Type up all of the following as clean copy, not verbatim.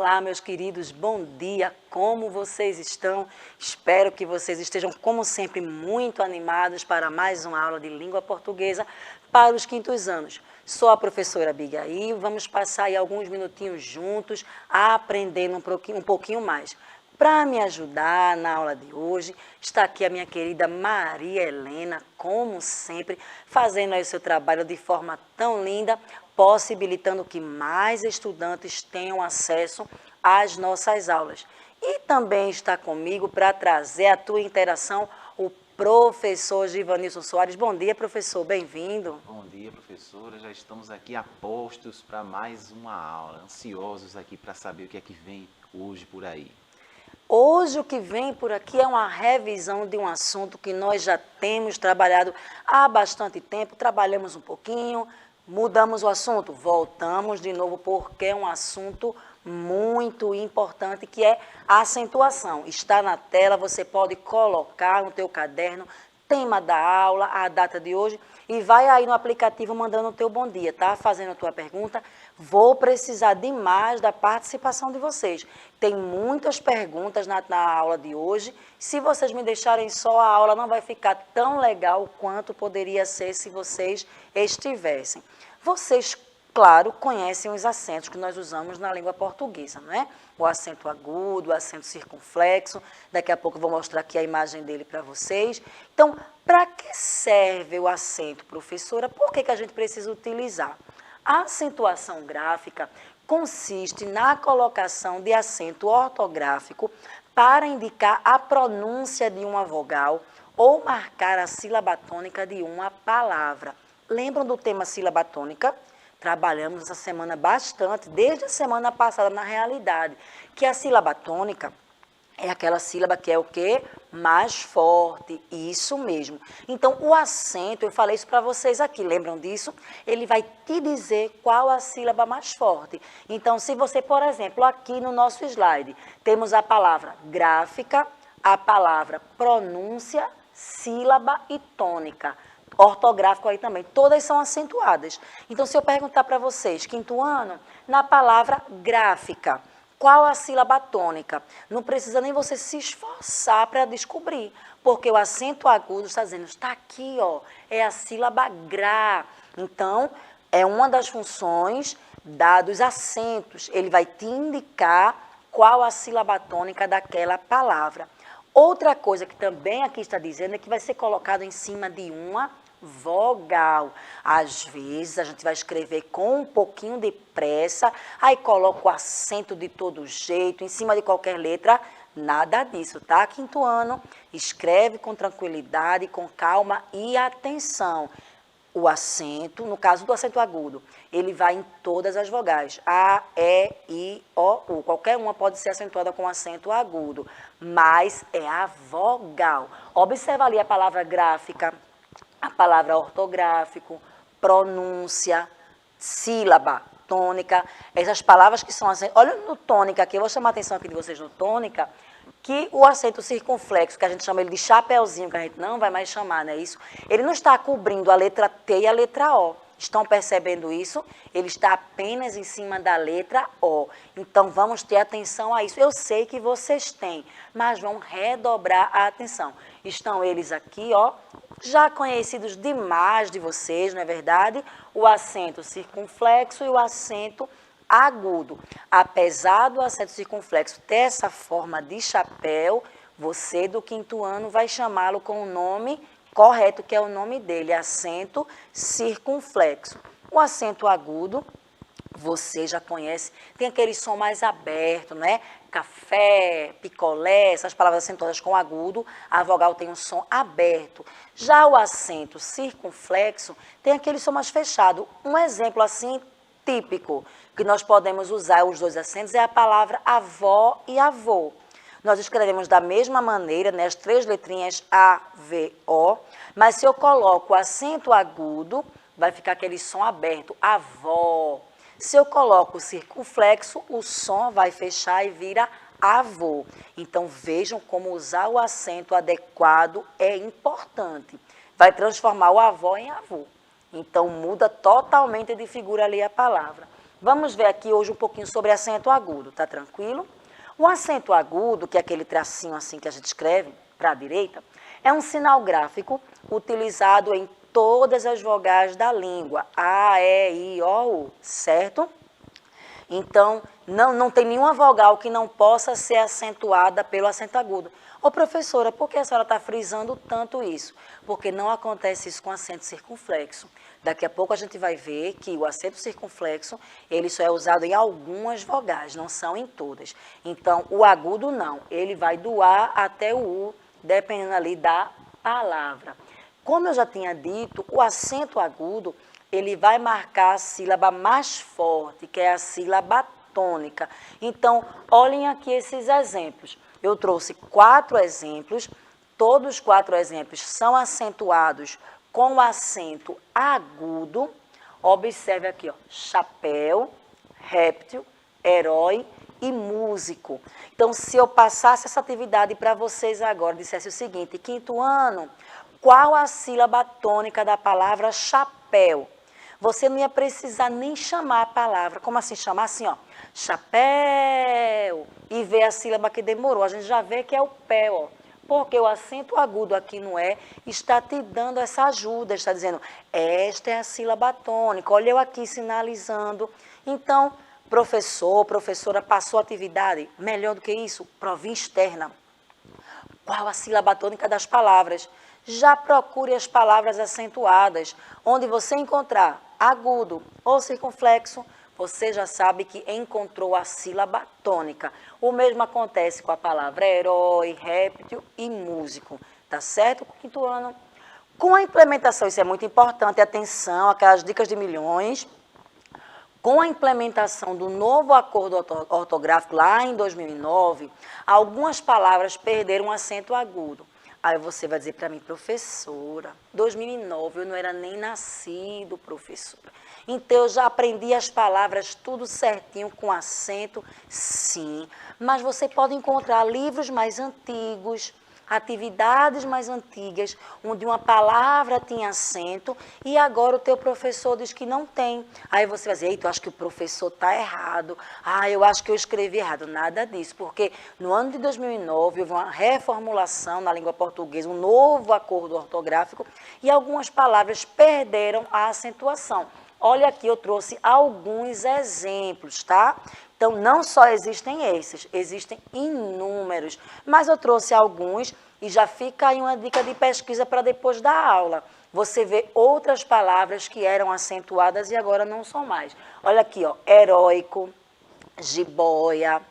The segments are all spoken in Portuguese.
Olá, meus queridos, bom dia, como vocês estão? Espero que vocês estejam, como sempre, muito animados para mais uma aula de língua portuguesa para os quintos anos. Sou a professora Abigail, vamos passar aí alguns minutinhos juntos, aprendendo um pouquinho mais. Para me ajudar na aula de hoje, está aqui a minha querida Maria Helena, como sempre, fazendo aí o seu trabalho de forma tão linda, possibilitando que mais estudantes tenham acesso às nossas aulas. E também está comigo para trazer a tua interação o professor Givanilson Soares. Bom dia, professor, bem-vindo. Bom dia, professora. Já estamos aqui a postos para mais uma aula, ansiosos aqui para saber o que é que vem hoje por aí. Hoje o que vem por aqui é uma revisão de um assunto que nós já temos trabalhado há bastante tempo, trabalhamos um pouquinho, mudamos o assunto, voltamos de novo porque é um assunto muito importante que é a acentuação. Está na tela, você pode colocar no teu caderno, tema da aula, a data de hoje e vai aí no aplicativo mandando o teu bom dia, tá? Fazendo a tua pergunta. Vou precisar demais da participação de vocês. Tem muitas perguntas na aula de hoje. Se vocês me deixarem só, a aula não vai ficar tão legal quanto poderia ser se vocês estivessem. Vocês, claro, conhecem os acentos que nós usamos na língua portuguesa, não é? O acento agudo, o acento circunflexo. Daqui a pouco eu vou mostrar aqui a imagem dele para vocês. Então, para que serve o acento, professora? Por que a gente precisa utilizar? A acentuação gráfica consiste na colocação de acento ortográfico para indicar a pronúncia de uma vogal ou marcar a sílaba tônica de uma palavra. Lembram do tema sílaba tônica? Trabalhamos essa semana bastante, desde a semana passada, na realidade, que a sílaba tônica é aquela sílaba que é o quê? Mais forte, isso mesmo. Então, o acento, eu falei isso para vocês aqui, lembram disso? Ele vai te dizer qual a sílaba mais forte. Então, se você, por exemplo, aqui no nosso slide, temos a palavra gráfica, a palavra pronúncia, sílaba e tônica. Ortográfico aí também, todas são acentuadas. Então, se eu perguntar para vocês, quinto ano, na palavra gráfica, qual a sílaba tônica? Não precisa nem você se esforçar para descobrir, porque o acento agudo está dizendo, está aqui, ó, é a sílaba gra. Então, é uma das funções dos acentos. Ele vai te indicar qual a sílaba tônica daquela palavra. Outra coisa que também aqui está dizendo é que vai ser colocado em cima de uma vogal. Às vezes a gente vai escrever com um pouquinho de pressa, aí coloca o acento de todo jeito, em cima de qualquer letra, nada disso, tá? Quinto ano, escreve com tranquilidade, com calma e atenção. O acento, no caso do acento agudo, ele vai em todas as vogais. A, E, I, O, U. Qualquer uma pode ser acentuada com acento agudo, mas é a vogal. Observa ali a palavra gráfica, a palavra ortográfico, pronúncia, sílaba, tônica. Essas palavras que são acentos. Olha no tônica aqui, eu vou chamar a atenção aqui de vocês no tônica, que o acento circunflexo, que a gente chama ele de chapeuzinho, que a gente não vai mais chamar, não é isso? Ele não está cobrindo a letra T e a letra O. Estão percebendo isso? Ele está apenas em cima da letra O. Então, vamos ter atenção a isso. Eu sei que vocês têm, mas vão redobrar a atenção. Estão eles aqui, ó, já conhecidos demais de vocês, não é verdade? O acento circunflexo e o acento agudo. Apesar do acento circunflexo ter essa forma de chapéu, você do quinto ano vai chamá-lo com o nome correto, que é o nome dele, acento circunflexo. O acento agudo, você já conhece, tem aquele som mais aberto, né? Café, picolé, essas palavras acentuadas com agudo, a vogal tem um som aberto. Já o acento circunflexo tem aquele som mais fechado. Um exemplo assim típico que nós podemos usar os dois acentos é a palavra avó e avô. Nós escrevemos da mesma maneira, né, as três letrinhas A, V, O, mas se eu coloco o acento agudo, vai ficar aquele som aberto, avó. Se eu coloco o circunflexo, o som vai fechar e vira avô. Então, vejam como usar o acento adequado é importante. Vai transformar o avó em avô. Então, muda totalmente de figura ali a palavra. Vamos ver aqui hoje um pouquinho sobre acento agudo, tá tranquilo? O acento agudo, que é aquele tracinho assim que a gente escreve para a direita, é um sinal gráfico utilizado em todas as vogais da língua, A, E, I, O, U, certo? Então, não tem nenhuma vogal que não possa ser acentuada pelo acento agudo. Ô, professora, por que a senhora está frisando tanto isso? Porque não acontece isso com acento circunflexo. Daqui a pouco a gente vai ver que o acento circunflexo, ele só é usado em algumas vogais, não são em todas. Então, o agudo não, ele vai do A até o U, dependendo ali da palavra. Como eu já tinha dito, o acento agudo, ele vai marcar a sílaba mais forte, que é a sílaba tônica. Então, olhem aqui esses exemplos. Eu trouxe 4 exemplos, todos os 4 exemplos são acentuados com o acento agudo. Observe aqui, ó, chapéu, réptil, herói e músico. Então, se eu passasse essa atividade para vocês agora, dissesse o seguinte: 5º ano, qual a sílaba tônica da palavra chapéu? Você não ia precisar nem chamar a palavra. Como assim chamar? Assim, ó, chapéu. E ver a sílaba que demorou. A gente já vê que é o pé, ó. Porque o acento agudo aqui no E está te dando essa ajuda. Está dizendo, esta é a sílaba tônica. Olha eu aqui sinalizando. Então, professor, professora, passou a atividade. Melhor do que isso, provinha externa. Qual a sílaba tônica das palavras? Já procure as palavras acentuadas. Onde você encontrar agudo ou circunflexo, você já sabe que encontrou a sílaba tônica. O mesmo acontece com a palavra herói, réptil e músico. Tá certo, 5º ano? Com a implementação, isso é muito importante, atenção, aquelas dicas de milhões. Com a implementação do novo acordo ortográfico lá em 2009, algumas palavras perderam um acento agudo. Aí você vai dizer para mim, professora, 2009 eu não era nem nascido, professora. Então eu já aprendi as palavras tudo certinho com acento, sim. Mas você pode encontrar livros mais antigos, atividades mais antigas, onde uma palavra tinha acento e agora o teu professor diz que não tem. Aí você vai dizer, eita, eu acho que o professor está errado. Ah, eu acho que eu escrevi errado. Nada disso, porque no ano de 2009 houve uma reformulação na língua portuguesa, um novo acordo ortográfico e algumas palavras perderam a acentuação. Olha aqui, eu trouxe alguns exemplos, tá? Então, não só existem esses, existem inúmeros, mas eu trouxe alguns e já fica aí uma dica de pesquisa para depois da aula. Você vê outras palavras que eram acentuadas e agora não são mais. Olha aqui, ó, heróico, jiboia,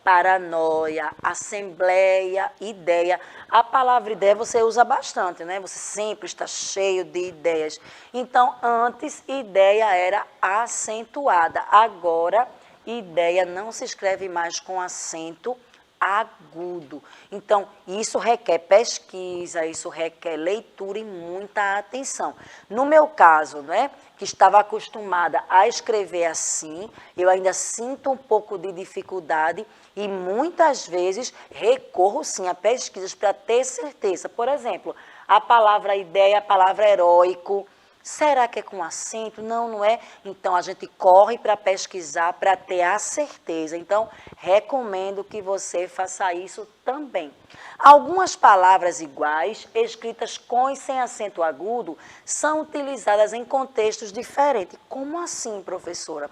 paranoia, assembleia, ideia. A palavra ideia você usa bastante, né? Você sempre está cheio de ideias. Então, antes, ideia era acentuada. Agora, ideia não se escreve mais com acento agudo. Então, isso requer pesquisa, isso requer leitura e muita atenção. No meu caso, né, que estava acostumada a escrever assim, eu ainda sinto um pouco de dificuldade e muitas vezes recorro sim a pesquisas para ter certeza. Por exemplo, a palavra ideia, a palavra heróico, será que é com acento? Não, não é? Então, a gente corre para pesquisar, para ter a certeza. Então, recomendo que você faça isso também. Algumas palavras iguais, escritas com e sem acento agudo, são utilizadas em contextos diferentes. Como assim, professora?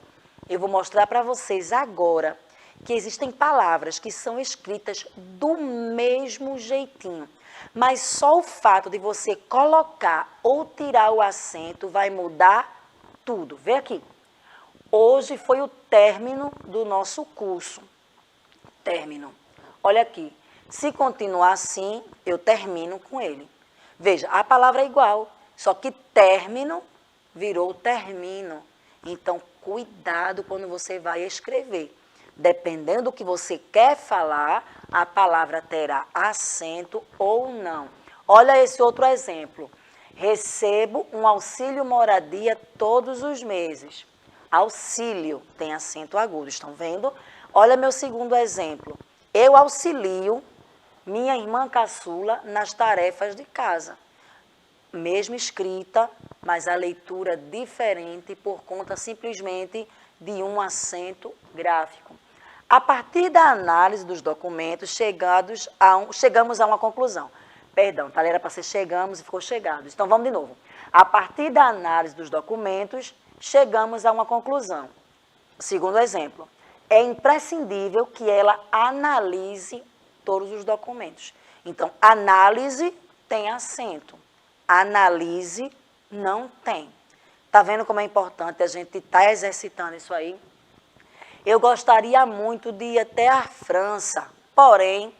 Eu vou mostrar para vocês agora que existem palavras que são escritas do mesmo jeitinho. Mas só o fato de você colocar ou tirar o acento vai mudar tudo. Vê aqui. Hoje foi o término do nosso curso. Término. Olha aqui. Se continuar assim, eu termino com ele. Veja, a palavra é igual, só que término virou termino. Então, cuidado quando você vai escrever. Dependendo do que você quer falar, a palavra terá acento ou não. Olha esse outro exemplo. Recebo um auxílio moradia todos os meses. Auxílio tem acento agudo, estão vendo? Olha meu segundo exemplo. Eu auxilio minha irmã caçula nas tarefas de casa. Mesma escrita, mas a leitura diferente por conta simplesmente de um acento gráfico. A partir da análise dos documentos, chegamos a uma conclusão. Perdão, tá? Era para ser chegamos e ficou chegados. Então, vamos de novo. A partir da análise dos documentos, chegamos a uma conclusão. Segundo exemplo, é imprescindível que ela analise todos os documentos. Então, análise tem acento. Analise não tem. Tá vendo como é importante a gente estar exercitando isso aí? Eu gostaria muito de ir até a França, porém,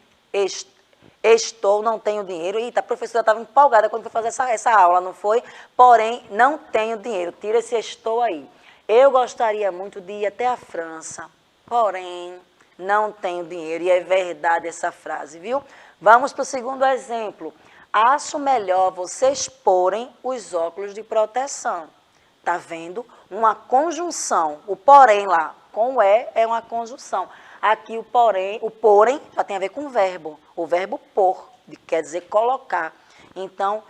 não tenho dinheiro. Eita, a professora estava empolgada quando foi fazer essa aula, não foi? Porém, não tenho dinheiro. Tira esse estou aí. Eu gostaria muito de ir até a França, porém, não tenho dinheiro. E é verdade essa frase, viu? Vamos para o segundo exemplo. Acho melhor vocês porem os óculos de proteção. Tá vendo? Uma conjunção. O porém lá, com o é uma conjunção. Aqui o porém já tem a ver com o verbo. O verbo pôr, que quer dizer colocar. Então,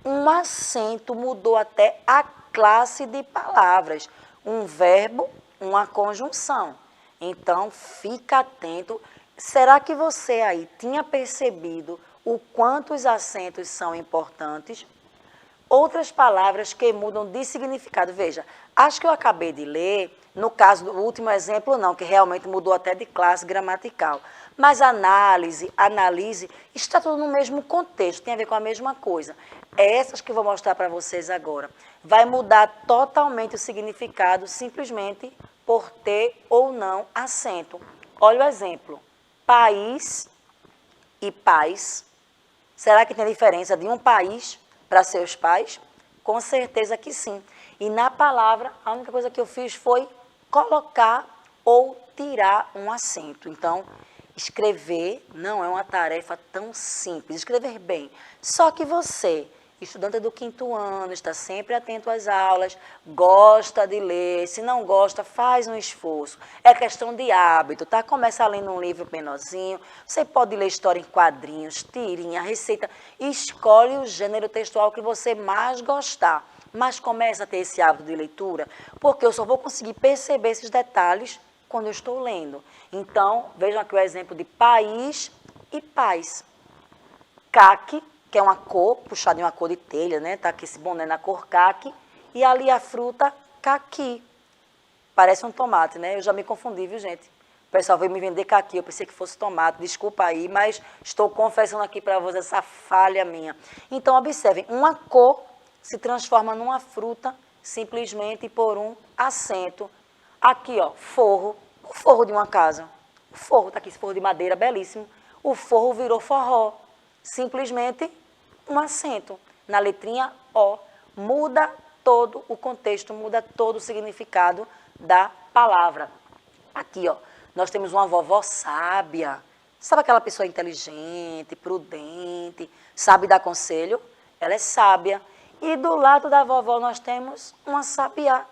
um acento mudou até a classe de palavras. Um verbo, uma conjunção. Então, fica atento. Será que você aí tinha percebido o quanto os acentos são importantes? Outras palavras que mudam de significado. Veja, acho que eu acabei de ler, no caso do último exemplo não, que realmente mudou até de classe gramatical. Mas analise, está tudo no mesmo contexto, tem a ver com a mesma coisa. É essas que eu vou mostrar para vocês agora. Vai mudar totalmente o significado simplesmente por ter ou não acento. Olha o exemplo. País e pais. Será que tem diferença de um país para seus pais? Com certeza que sim. E na palavra, a única coisa que eu fiz foi colocar ou tirar um acento. Então, escrever não é uma tarefa tão simples. Escrever bem. Só que você, estudante do 5º ano, está sempre atento às aulas, gosta de ler. Se não gosta, faz um esforço. É questão de hábito, tá? Começa lendo um livro menorzinho. Você pode ler história em quadrinhos, tirinha, receita. Escolhe o gênero textual que você mais gostar. Mas começa a ter esse hábito de leitura, porque eu só vou conseguir perceber esses detalhes quando eu estou lendo. Então, vejam aqui o exemplo de país e paz. Caque, que é uma cor, puxada em uma cor de telha, né? Tá aqui esse boné na cor caque. E ali a fruta, caqui. Parece um tomate, né? Eu já me confundi, viu, gente? O pessoal veio me vender caqui, eu pensei que fosse tomate. Desculpa aí, mas estou confessando aqui para vocês essa falha minha. Então, observem, uma cor se transforma numa fruta simplesmente por um acento. Aqui, ó, forro. O forro de uma casa. O forro, tá aqui, esse forro de madeira, belíssimo. O forro virou forró. Simplesmente um acento. Na letrinha O. Muda todo o contexto, muda todo o significado da palavra. Aqui, ó, nós temos uma vovó sábia. Sabe aquela pessoa inteligente, prudente, sabe dar conselho? Ela é sábia. E do lado da vovó nós temos uma sabiá,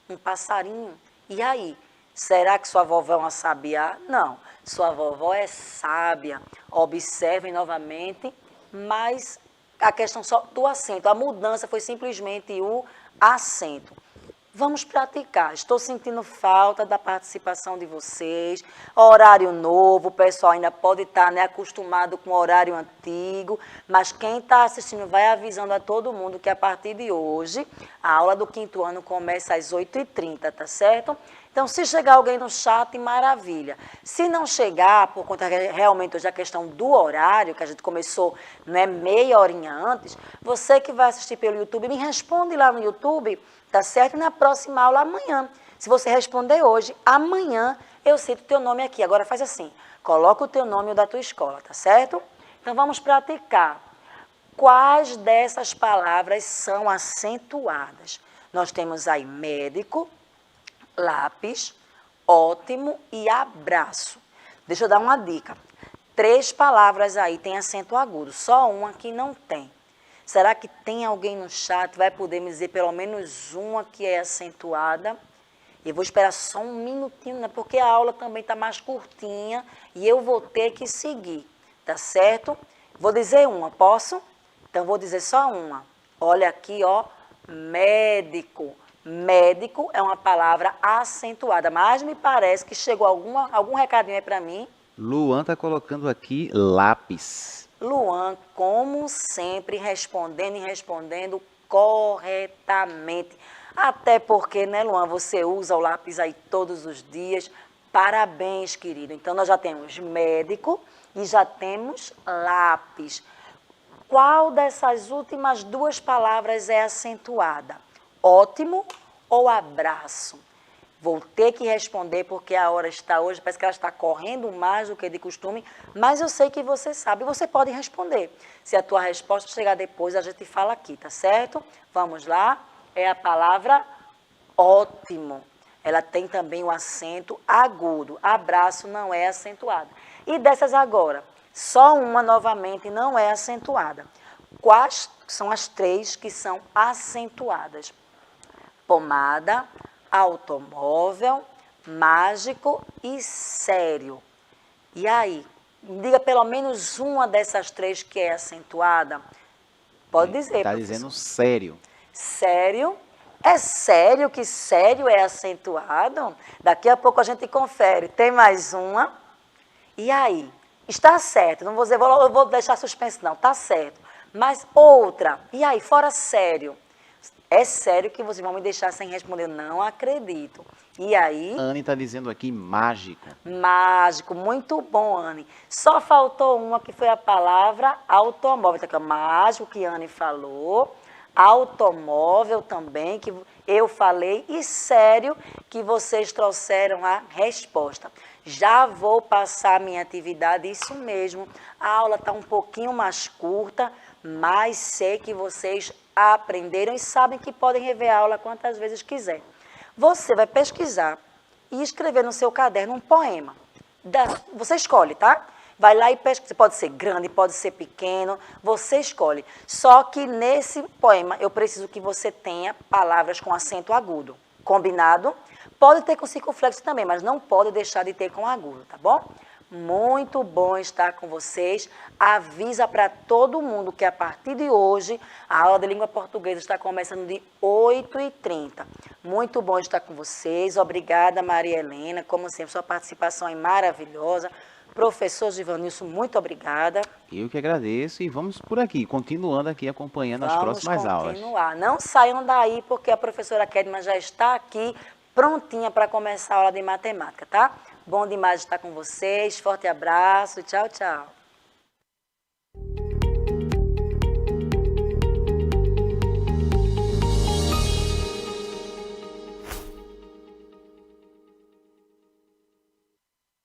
um passarinho. E aí, será que sua vovó é uma sabiá? Não, sua vovó é sábia. Observem novamente, mas a questão só do acento, a mudança foi simplesmente o acento. Vamos praticar. Estou sentindo falta da participação de vocês. Horário novo, o pessoal ainda pode estar, né, acostumado com o horário antigo, mas quem está assistindo vai avisando a todo mundo que a partir de hoje a aula do 5º ano começa às 8h30, tá certo? Então, se chegar alguém no chat, maravilha. Se não chegar, por conta realmente hoje a questão do horário, que a gente começou, né, meia horinha antes, você que vai assistir pelo YouTube, me responde lá no YouTube, tá certo? E na próxima aula, amanhã. Se você responder hoje, amanhã eu cito o teu nome aqui. Agora faz assim, coloca o teu nome e o da tua escola, tá certo? Então, vamos praticar. Quais dessas palavras são acentuadas? Nós temos aí médico, lápis, ótimo e abraço. Deixa eu dar uma dica. 3 palavras aí tem acento agudo, só uma que não tem. Será que tem alguém no chat que vai poder me dizer pelo menos uma que é acentuada? Eu vou esperar só um minutinho, né? Porque a aula também está mais curtinha e eu vou ter que seguir, tá certo? Vou dizer uma, posso? Então, vou dizer só uma. Olha aqui, ó, médico. Médico é uma palavra acentuada, mas me parece que chegou algum recadinho aí para mim. Luan está colocando aqui lápis. Luan, como sempre, respondendo e respondendo corretamente. Até porque, né, Luan, você usa o lápis aí todos os dias. Parabéns, querido. Então, nós já temos médico e já temos lápis. Qual dessas últimas duas palavras é acentuada? Ótimo ou abraço? Vou ter que responder porque a hora está hoje, parece que ela está correndo mais do que de costume, mas eu sei que você sabe, você pode responder. Se a tua resposta chegar depois, a gente fala aqui, tá certo? Vamos lá, é a palavra ótimo. Ela tem também o acento agudo, abraço não é acentuado. E dessas agora, só uma novamente não é acentuada. Quais são as três que são acentuadas? Pomada, automóvel, mágico e sério. E aí, diga pelo menos uma dessas três que é acentuada. Pode dizer, Está professor. dizendo sério. Sério? É sério que sério é acentuado? Daqui a pouco a gente confere. Tem mais uma. E aí? Está certo. Não vou dizer, eu vou deixar suspense não. Está certo. Mas outra. E aí? Fora sério. É sério que vocês vão me deixar sem responder? Não acredito. E aí? Anne está dizendo aqui mágico. Mágico, muito bom, Anne. Só faltou uma que foi a palavra automóvel. Então, aqui, mágico, que a Anne falou. Automóvel também, que eu falei. E sério, que vocês trouxeram a resposta. Já vou passar a minha atividade, isso mesmo. A aula está um pouquinho mais curta, mas sei que vocês aprenderam e sabem que podem rever a aula quantas vezes quiser. Você vai pesquisar e escrever no seu caderno um poema. Você escolhe, tá? Vai lá e pesquisa. Pode ser grande, pode ser pequeno, você escolhe. Só que nesse poema eu preciso que você tenha palavras com acento agudo. Combinado? Pode ter com circunflexo também, mas não pode deixar de ter com agudo, tá bom? Muito bom estar com vocês. Avisa para todo mundo que a partir de hoje a aula de língua portuguesa está começando de 8h30. Muito bom estar com vocês. Obrigada, Maria Helena. Como sempre, sua participação é maravilhosa. Professor Givanilson, muito obrigada. Eu que agradeço e vamos por aqui, continuando aqui acompanhando as próximas aulas. Vamos continuar. Não saiam daí porque a professora Kedma já está aqui prontinha para começar a aula de matemática, tá? Bom demais estar com vocês. Forte abraço. Tchau, tchau.